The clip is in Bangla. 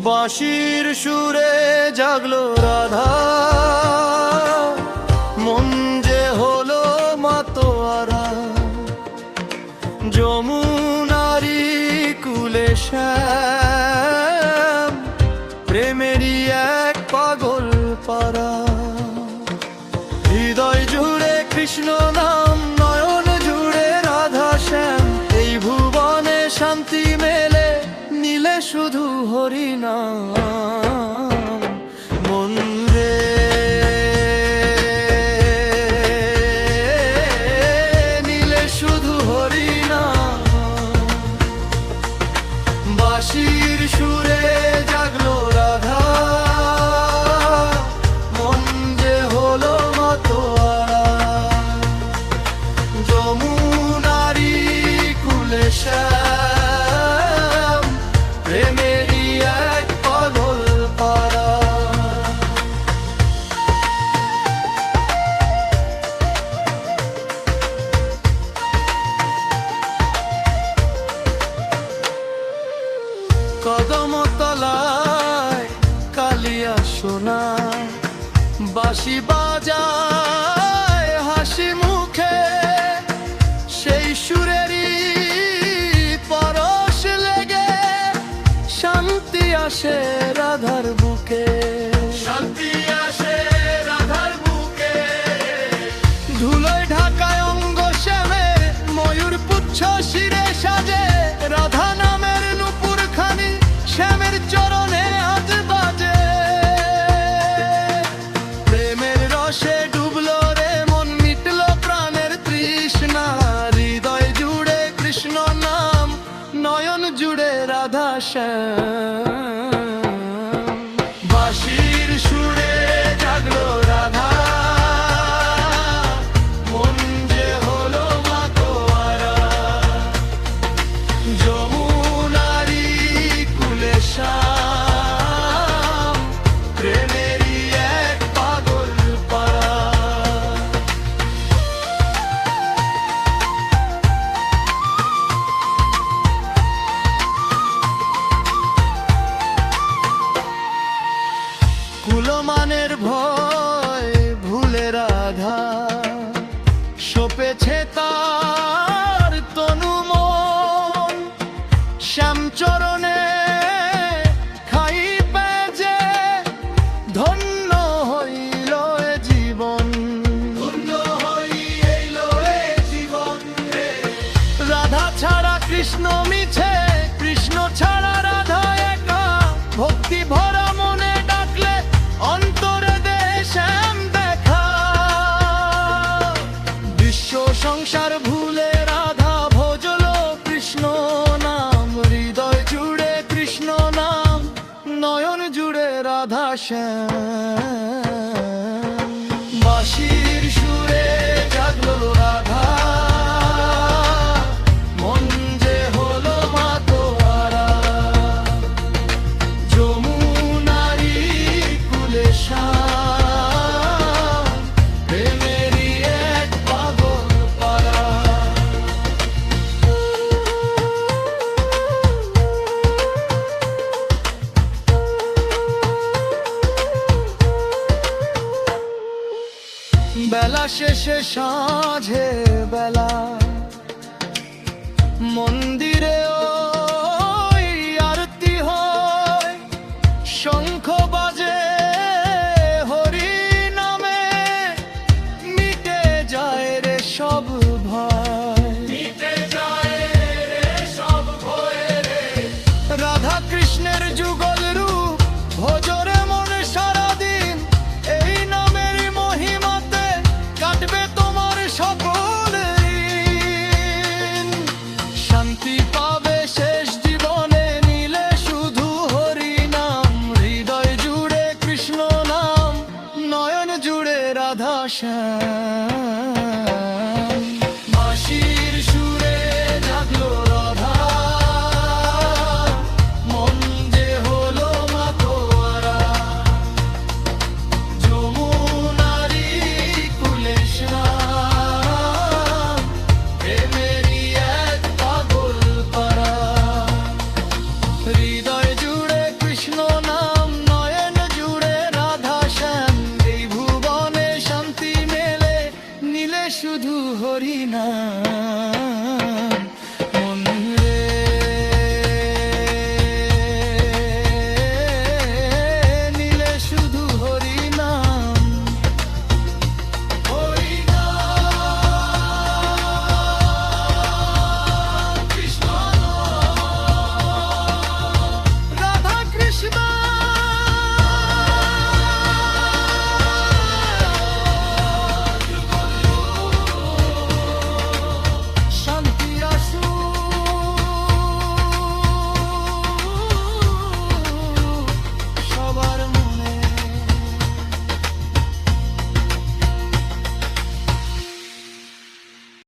বাঁশির সুরে জাগলো রাধা, মন যে হলো মাতোয়ারা। যমুনারি কুলে শ্যাম, প্রেমেরই এক পাগল পারা। হৃদয় জুড়ে কৃষ্ণ নাম, নয়ন জুড়ে রাধা শ্যাম। এই ভুবনে শান্তি মেলে, নীলে শুধু হরিনাম। মন রে নীলে শুধু হরিনাম। বাঁশির সুরে জাগলো রাধা, মন যে হলো মাতোয়ারা। যমুনারি কুলে শ্যাম, প্রেমেরই এক পাগল পারা। কদমতলায় কালিয়া সোনা, বাঁশি বাজায় হাসি মুখে। সেই সুরেরই পরশ লেগে শান্তি আসে রাধার বুকে। শান্তি আসে রাধার বুকে। ধুলোয় ঢাকায় অঙ্গ শ্যামের, ময়ূর পুচ্ছ শিরে সাজে। রাধা নামের নূপুর খানি শ্যামের চরণে আজ বাজে। প্রেমের রসে ডুবলো রে মন, মিটলো প্রাণের তৃষ্ণা। হৃদয় জুড়ে কৃষ্ণ নাম, নয়ন জুড়ে রাধা শ্যাম। বাঁশির সুরে জাগলো রাধা, মন যে হলো মাতোয়ারা। যমুনারি কুলে শ্যাম, প্রেমেরই এক পাগল পারা। কুলমানের ভয় ভুলে রাধা, সপেছে তার তনু মন। শ্যামচরণে খাই পেজে, ধন্য হইল এ জীবন। ধন্য হইল এ জীবন রে। রাধা ছাড়া কৃষ্ণ মিছে, কৃষ্ণ ছাড়া রাধা একা। ভক্তি ভরা মনে ডাকলে অন্তরে দে শ্যাম দেখা। বিশ্ব সংসার ভুলে রাধা ভজলো কৃষ্ণ নাম। হৃদয় জুড়ে কৃষ্ণ নাম, নয়ন জুড়ে রাধা শ্যাম। বাঁশির সুরে জাগলো রাধা, মন যে হলো মাতোয়ারা। যমুনারি কুলে শ্যাম, প্রেমেরই এক পাগল পারা। বেলা শেষে সাঁঝে বেলা, মন্দিরে ওই আরতি হয়। শঙ্খ বাজে হরি নামে, মিটে যায় রে সব ভয়। মিটে যায় রে সব ভয় রে। রাধা কৃষ্ণের যুগল রূপ, ভজরে মন সারাদিন। এই নামের মহিমাতে কাটবে তোমার সকল ঋণ। শান্তি পাবে শেষ জীবনে, নীলে শুধু হরি নাম। হৃদয় জুড়ে কৃষ্ণ নাম, নয়ন জুড়ে রাধা শ্যাম। বাঁশি শুধু হরিনাম।